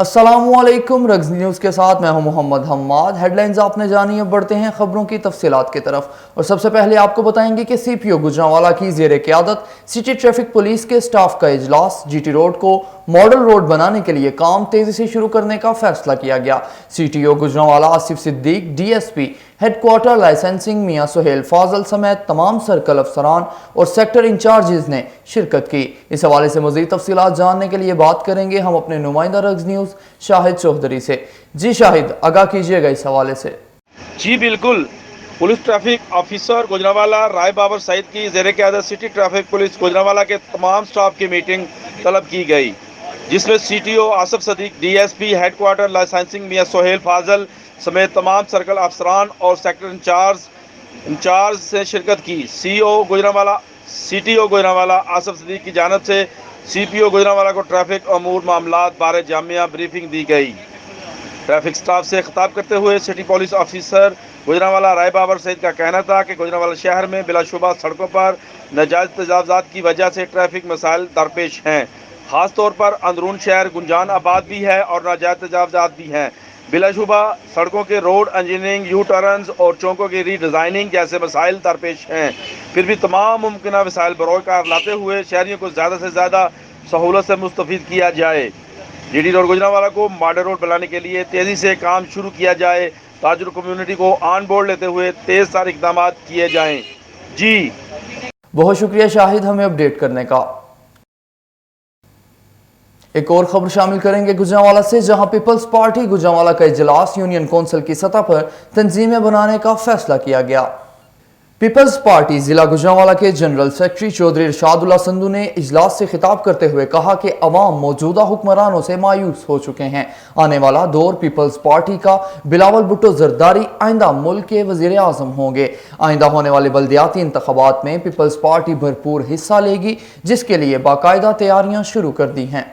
अस्सलामुअलैकुम। रग्ज़ न्यूज़ के साथ मैं हूं मोहम्मद हम्माद। हेडलाइंस आपने जानी, अब बढ़ते हैं खबरों की तफसीलात की तरफ। और सबसे पहले आपको बताएंगे कि CPO गुजरांवाला की ज़ेर क़यादत सिटी ट्रैफिक पुलिस के स्टाफ का इजलास। GT रोड को मॉडल रोड बनाने के लिए काम तेजी से शुरू करने का फैसला किया गया। CTO Gujranwala Asif Siddique, DSP headquarter licensing Mian Suhail Fazal समेत तमाम सर्कल अफसरान और सेक्टर इंचार्जेस ने शिरकत की। इस हवाले से मज़ीद तफसीलात जानने के लिए बात करेंगे हम अपने नुमाइंदा रग्ज़ न्यूज़ शाहिद चौधरी से। जी शाहिद, आगाह कीजिएगा इस हवाले से। जी बिल्कुल। पुलिस ट्रैफिक ऑफिसर गुजरांवाला राय बाबर सईद की ज़ेर क़यादत सिटी ट्रैफिक पुलिस गुजरांवाला के तमाम स्टाफ की मीटिंग तलब की गई, जिसमें CTO Asif Sadiq, DSP headquarter licensing Mian Suhail Fazal समेत तमाम सर्कल अफसरान और सेक्टर इंचार्ज से शिरकत की। CTO गुजरांवाला आसिफ सदीक की जानिब से CPO गुजरांवाला को ट्रैफिक अमूर मामलात बारे जामिया ब्रीफिंग दी गई। ट्रैफिक स्टाफ से खिताब करते हुए सिटी पुलिस ऑफिसर गुजरांवाला राय बाबर सईद का कहना था कि गुजरांवाला शहर में बिलाशुबा सड़कों पर नाजायज तजावुज़ात की वजह से ट्रैफिक मसाइल दरपेश हैं। ख़ास तौर पर अंदरून शहर गुंजान आबाद भी है और नाजायज तजावुज़ात भी हैं। बिलाशुबा सड़कों के रोड इंजीनियरिंग, यू टर्न्स और चौकों की रीडिज़ाइनिंग जैसे मसाइल दरपेश हैं। फिर भी तमाम मुमकिन वसाइल बरोकार लाते हुए शहरियों को ज़्यादा से ज़्यादा सहूलत से मुस्तफ़ीद किया जाए। GT रोड गुजरांवाला को मॉडल रोड बनाने के लिए तेज़ी से काम शुरू किया जाए। ताजुर कम्युनिटी को ऑन बोर्ड लेते हुए तेज़ सारे इक़दाम किए जाएँ। जी बहुत शुक्रिया शाहिद हमें अपडेट करने का। एक और खबर शामिल करेंगे गुजरांवाला से, जहां पीपल्स पार्टी गुजरांवाला का इजलास यूनियन कौंसिल की सतह पर तंजीमें बनाने का फैसला किया गया। पीपल्स पार्टी जिला गुजरांवाला के जनरल सेक्रेटरी चौधरी इरशादुल्लाह संधू ने इजलास से खिताब करते हुए कहा कि अवाम मौजूदा हुक्मरानों से मायूस हो चुके हैं। आने वाला दौर पीपल्स पार्टी का बिलावल भुट्टो जरदारी आइंदा मुल्क के वजीर आजम होंगे। आइंदा होने वाले बल्दियाती इंतखाबात में पीपल्स पार्टी भरपूर हिस्सा लेगी, जिसके लिए बाकायदा तैयारियां शुरू कर दी हैं।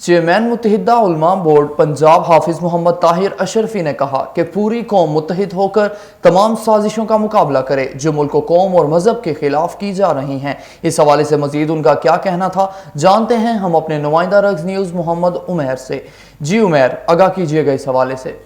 चेयरमैन मुत्तहिदा उलमा बोर्ड पंजाब हाफिज मोहम्मद ताहिर अशरफी ने कहा कि पूरी कौम मुत्तहिद होकर तमाम साजिशों का मुकाबला करे जो मुल्क कौम और मजहब के खिलाफ की जा रही हैं। इस हवाले से मजीद उनका क्या कहना था, जानते हैं हम अपने नुमाइंदा रग्ज़ न्यूज़ मोहम्मद उमैर से। जी उमैर, आगाह कीजिएगा इस हवाले से।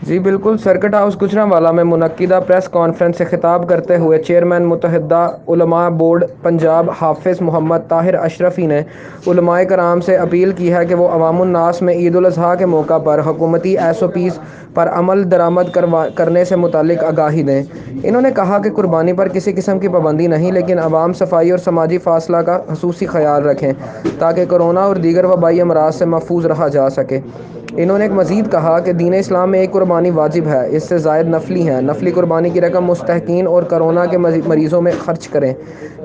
जी बिल्कुल। सर्किट हाउस गुजरांवाला में मुनक्किदा प्रेस कॉन्फ्रेंस से खिताब करते हुए चेयरमैन मुत्तहिदा उलमा बोर्ड पंजाब हाफिज मोहम्मद ताहिर अशरफी ने उलमाए कराम से अपील की है कि वो अवामुन्नास में ईद उल अज़हा के मौका पर हुकूमती SOPs पर अमल दरामद करने से मुतालिक आगाही दें। इन्होंने कहा कि कुर्बानी पर किसी किस्म की पाबंदी नहीं, लेकिन अवाम सफाई और समाजी फासला का खसूसी ख्याल रखें ताकि कोरोना और दीगर वबाई अमराज से महफूज रहा जा सके। इन्होंने मज़ीद कहा कि दीन इस्लाम में एक कुर्बानी वाजिब है, इससे ज़ायद नफली है। नफली कुर्बानी की रकम मुस्तहकीन और कोरोना के मरीज़ों में खर्च करें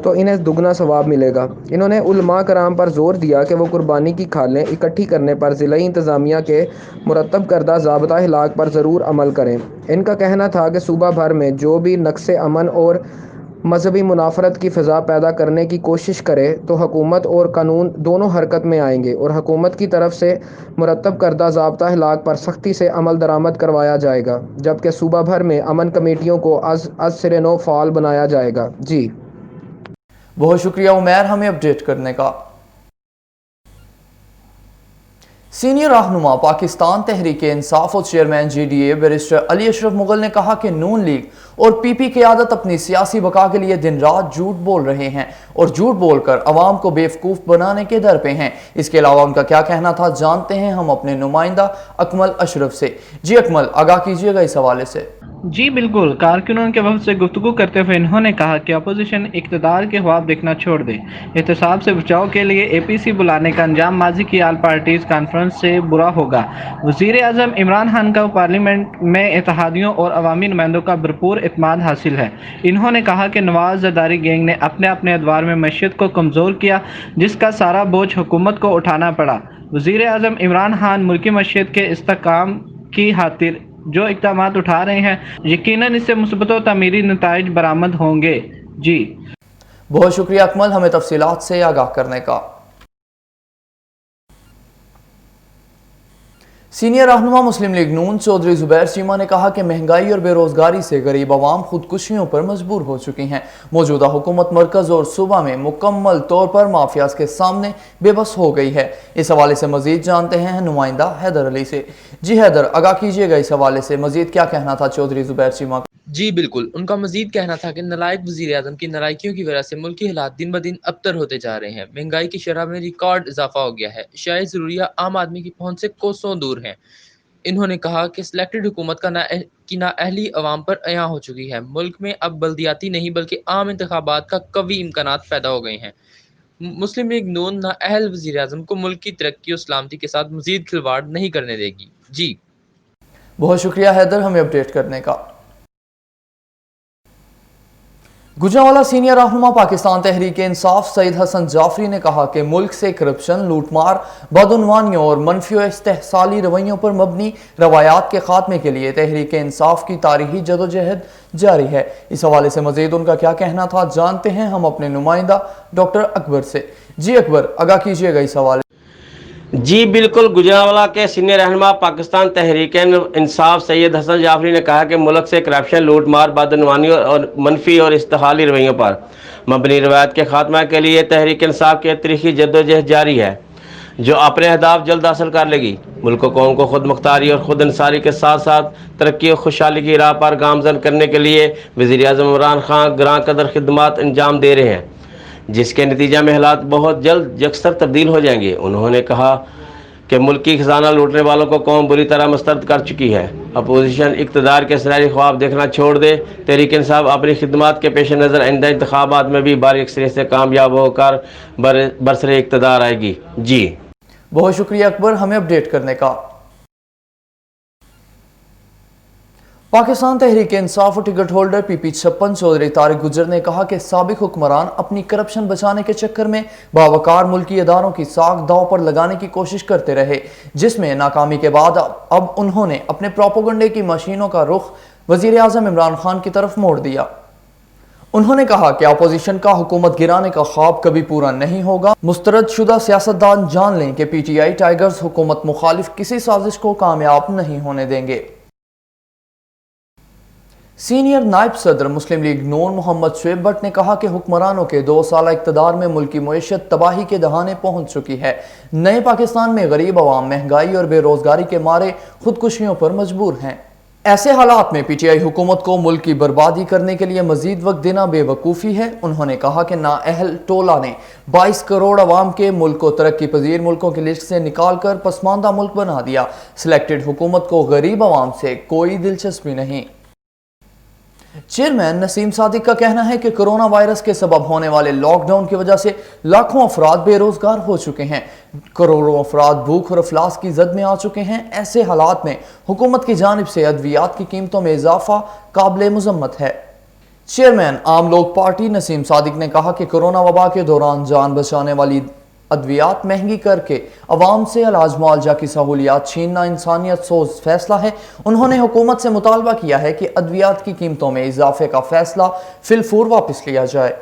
तो इन्हें दुगना सवाब मिलेगा। इन्होंने उलमा कराम पर जोर दिया कि वो कुर्बानी की खालें इकट्ठी करने पर ज़िलाई इंतज़ामिया के मुरतब करदा ज़ाब्ता हिलाक पर ज़रूर अमल करें। इनका कहना था कि सूबा भर में जो भी नक्से अमन और मजहबी मुनाफरत की फ़िज़ा पैदा करने की कोशिश करे तो हुकूमत और कानून दोनों हरकत में आएंगे और हुकूमत की तरफ से मुरतब करदा ज़ाब्ता हिलाक पर सख्ती से अमल दरामद करवाया जाएगा, जबकि सूबा भर में अमन कमेटियों को अज सिरे नो फ़ाल बनाया जाएगा। जी बहुत शुक्रिया उमैर हमें अपडेट करने का। सीनियर रहनुमा पाकिस्तान तहरीक इंसाफ और chairman GDA barrister Ali Ashraf Mughal ने कहा कि नून लीग और PP क़यादत अपनी सियासी बका के लिए दिन रात झूठ बोल रहे हैं और झूठ बोलकर अवाम को बेवकूफ़ बनाने के दर पे हैं। इसके अलावा उनका क्या कहना था, जानते हैं हम अपने नुमाइंदा अकमल अशरफ से। जी अकमल, आगाह कीजिएगा इस हवाले से। जी बिल्कुल। कारकुनों के वफद से गुफ्तगू करते हुए इन्होंने कहा कि अपोजिशन इक़्तिदार के ख्वाब देखना छोड़ दे। एहतसाब से बचाव के लिए APC बुलाने का अंजाम माजी की आल पार्टीज़ कॉन्फ्रेंस से बुरा होगा। वज़ीर आज़म इमरान खान का पार्लियामेंट में इत्तेहादियों और अवामी नुमाइंदों का भरपूर इत्मीनान हासिल है। इन्होंने कहा कि नवाज़ ज़रदारी गैंग ने अपने अपने अदवार में मईशत को कमज़ोर किया, जिसका सारा बोझ हुकूमत को उठाना पड़ा। वज़ीर आज़म इमरान खान मुल्की मईशत के इस्तेहकाम की खातिर जो इक़दामात उठा रहे हैं, यकीनन इससे मुस्बत और तामीरी नताइज बरामद होंगे। जी बहुत शुक्रिया अकमल हमें तफसीलात से आगाह करने का। सीनियर रहनुमा मुस्लिम लीग नून चौधरी जुबैर चीमा ने कहा कि महंगाई और बेरोजगारी से गरीब आवाम खुदकुशियों पर मजबूर हो चुकी हैं। मौजूदा हुकूमत मरकज और सूबा में मुकम्मल तौर पर माफियाज के सामने बेबस हो गई है। इस हवाले से मजीद जानते हैं नुमाइंदा हैदर अली से। जी हैदर, आगाह कीजिएगा इस हवाले से मजीद क्या कहना था चौधरी जुबैर चीमा का? जी बिल्कुल, उनका मजीद कहना था कि नालायक वज़ीर-ए-आज़म की नालायकियों की वजह से मुल्की हालात दिन ब दिन अबतर होते जा रहे हैं। महंगाई की शरह में रिकॉर्ड इजाफा हो गया है। शायद ज़रूरिया आम आदमी की पहुंच से कोसों दूर हैं। इन्होंने कहा कि सिलेक्टेड हुकूमत की नाअहली अवाम पर अयां हो चुकी है। मुल्क में अब बल्दियाती नहीं बल्कि आम इंतखाबात का कवी इम्कानात पैदा हो गए हैं। मुस्लिम लीग नून नाअहल वज़ीर-ए-आज़म को मुल्क की तरक्की और सलामती के साथ मजीद खिलवाड़ नहीं करने देगी। जी बहुत शुक्रिया हैदर हमें अपडेट करने का। गुजरांवाला सीनियर रहनुमा पाकिस्तान तहरीक इंसाफ सईद हसन जाफरी ने कहा कि मुल्क से करप्शन, लूटमार, बदउनवानियों और मनफी और इस्तेहसाली रवैयों पर मबनी रवायात के खात्मे के लिए तहरीक इंसाफ की तारीखी जदोजहद जारी है। इस हवाले से मजीद उनका क्या कहना था जानते हैं हम अपने नुमाइंदा डॉक्टर अकबर से। जी अकबर, आगाह कीजिएगा इस हवाले। जी बिल्कुल, गुजरांवाला के सीनियर रहनुमा पाकिस्तान तहरीक इंसाफ सैयद हसन जाफरी ने कहा कि मुल्क से करप्शन, लूटमार, बदनवानी और मनफी और इस्तेहाली रवैयों पर मबनी रवायत के खात्मा के लिए तहरीक इंसाफ की तरीक़ी जद्दोजहद जारी है, जो अपने अहदाफ जल्द हासिल कर लेगी। मुल्क कौम को खुद मुख्तारी और खुद इंसारी के साथ साथ तरक्की और खुशहाली की राह पर गामजन करने के लिए वज़ीर-ए-आज़म इमरान खान ग्रां कदर खिदमात अंजाम दे रहे हैं, जिसके नतीजा में हालात बहुत जल्द यकसर तब्दील हो जाएंगे। उन्होंने कहा कि मुल्क की खजाना लूटने वालों को कौम बुरी तरह मुस्तरद कर चुकी है। अपोजिशन इक़्तिदार के सुनहरे ख्वाब देखना छोड़ दे। तहरीक इंसाफ अपनी खिदमात के पेश नज़र आइंदा इंतखाबात में भी बारीक सिरे से कामयाब होकर बरसरे इक़्तिदार आएगी। जी बहुत शुक्रिया अकबर हमें अपडेट करने का। पाकिस्तान तहरीक इंसाफ और ticket holder PP56 Chaudhary Tariq गुजर ने कहा कि साबिक हुक्मरान अपनी करप्शन बचाने के चक्कर में बावकार मुल्की इदारों की साख दाव पर लगाने की कोशिश करते रहे, जिसमें नाकामी के बाद अब उन्होंने अपने प्रोपोगंडे की मशीनों का रुख वजीर आजम इमरान खान की तरफ मोड़ दिया। उन्होंने कहा कि अपोजिशन का हुकूमत गिराने का ख्वाब कभी पूरा नहीं होगा। मुस्तरद शुदा सियासतदान जान लें कि PTI टाइगर्स हुकूमत मुखालिफ किसी साजिश को कामयाब नहीं होने देंगे। सीनियर नायब सदर मुस्लिम लीग नून मोहम्मद शुएब भट्ट ने कहा कि हुक्मरानों के 2 साल इक़्तिदार में मुल्की मईशत तबाही के दहाने पहुंच चुकी है। नए पाकिस्तान में गरीब अवाम महंगाई और बेरोजगारी के मारे खुदकुशियों पर मजबूर हैं। ऐसे हालात में PTI हुकूमत को मुल्क की बर्बादी करने के लिए मजीद वक्त देना बेवकूफ़ी है। उन्होंने कहा कि नाअहल टोला ने 22 करोड़ अवाम के मुल्क को तरक्की पजीर मुल्कों की लिस्ट से निकाल कर पसमानदा मुल्क बना दिया। सिलेक्टेड हुकूमत को गरीब अवाम से कोई दिलचस्पी नहीं। चेयरमैन नसीम सादिक का कहना है कि कोरोना वायरस के सबब होने वाले लॉकडाउन की वजह से लाखों अफराद बेरोजगार हो चुके हैं। करोड़ों अफराद भूख और अफलास की जद में आ चुके हैं। ऐसे हालात में हुकूमत की जानिब से अद्वियात की कीमतों में इजाफा काबिल मुजम्मत है। चेयरमैन आम लोग पार्टी नसीम सादिक ने कहा कि कोरोना वबा के दौरान जान बचाने वाली अद्वियात महंगी करके अवाम से इलाज मुआवजा की सहूलियात छीनना इंसानियत सोज फैसला है। उन्होंने हुकूमत से मुतालबा किया है कि अद्वियात की कीमतों में इजाफे का फैसला फिलफूर वापस लिया जाए।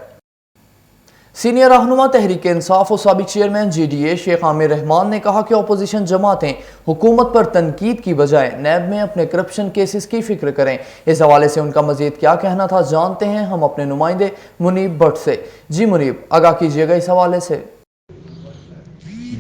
सीनियर रहनुमा तहरीक इंसाफ और साबिक चेयरमैन GDA शेख आमिर रहमान ने कहा कि अपोजिशन जमातें हुकूमत पर तनकीद की बजाय नैब में अपने करप्शन केसेस की फिक्र करें। इस हवाले से उनका मजीद क्या कहना था जानते हैं हम अपने नुमाइंदे मुनीब भट्ट से। जी मुनीब, आगाह कीजिएगा इस हवाले से।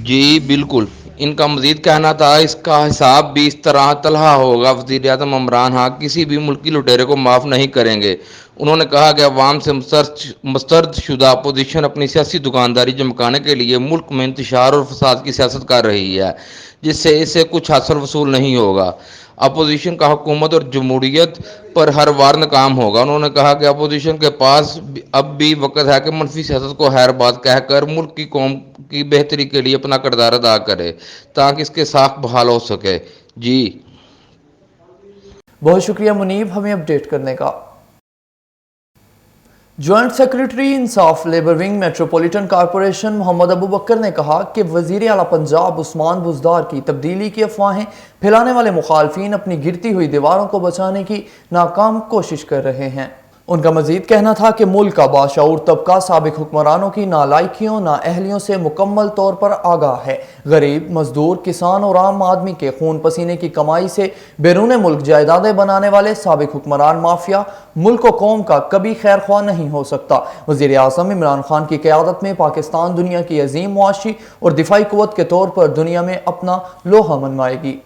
जी बिल्कुल, इनका मजीद कहना था इसका हिसाब भी इस तरह तलहा होगा। वज़ीर-ए-आज़म इमरान खान किसी भी मुल्की लुटेरे को माफ़ नहीं करेंगे। उन्होंने कहा कि अवाम से मुस्तरद शुदा अपोजिशन अपनी सियासी दुकानदारी चमकाने के लिए मुल्क में इंतशार और फसाद की सियासत कर रही है, जिससे इससे कुछ हासिल वसूल नहीं होगा। अपोजिशन का हुकूमत और जमहूरियत पर हर वार नाकाम होगा। उन्होंने कहा कि अपोजिशन के पास अब भी वक्त है कि मनफी सियासत को हैर बात कहकर मुल्क की कौम की बेहतरी के लिए अपना किरदार अदा करे ताकि इसके साख बहाल हो सके। जी बहुत शुक्रिया मुनीब हमें अपडेट करने का। Joint secretary Insaf labour wing metropolitan corporation Mohammad Abu Bakar ने कहा कि वजीर आला पंजाब उस्मान बुज़दार की तब्दीली की अफवाहें फैलाने वाले मुखालफीन अपनी गिरती हुई दीवारों को बचाने की नाकाम कोशिश कर रहे हैं। उनका मजीद कहना था कि मुल्क का बाशऊर तबका साबिक हुक्मरानों की नालायकियों नाअहलियों से मुकम्मल तौर पर आगाह है। गरीब, मजदूर, किसान और आम आदमी के खून पसीने की कमाई से बैरून मुल्क जायदादें बनाने वाले साबिक हुक्मरान माफिया मुल्क और कौम का कभी खैर ख्वाह नहीं हो सकता। वज़ीर आज़म इमरान खान की क़यादत में पाकिस्तान दुनिया की अजीम मुआशी और दिफाई क़ुव्वत के तौर पर दुनिया में अपना लोहा मनवाएगी।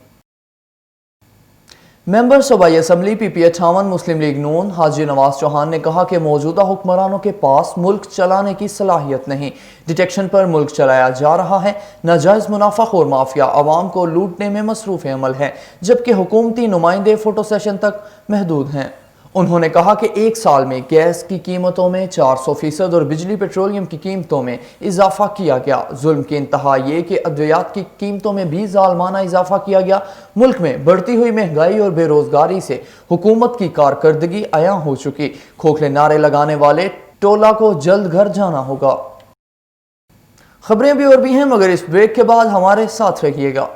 मेंबर सूबाई असम्बली PP 58 मुस्लिम लीग नून हाजी नवाज चौहान ने कहा कि मौजूदा हुक्मरानों के पास मुल्क चलाने की सलाहियत नहीं, डिटेक्शन पर मुल्क चलाया जा रहा है। नाजायज़ मुनाफाखोर माफिया आवाम को लूटने में मसरूफ़ अमल है, जबकि हुकूमती नुमाइंदे फोटो सेशन तक महदूद हैं। उन्होंने कहा कि एक साल में गैस की कीमतों में 400% और बिजली पेट्रोलियम की कीमतों में इजाफा किया गया। जुल्म की इंतहा ये कि अद्वियात की कीमतों में भी जालमाना इजाफा किया गया। मुल्क में बढ़ती हुई महंगाई और बेरोजगारी से हुकूमत की कारकर्दगी अया हो चुकी। खोखले नारे लगाने वाले टोला को जल्द घर जाना होगा। खबरें भी और भी हैं, मगर इस ब्रेक के बाद हमारे साथ रहिएगा।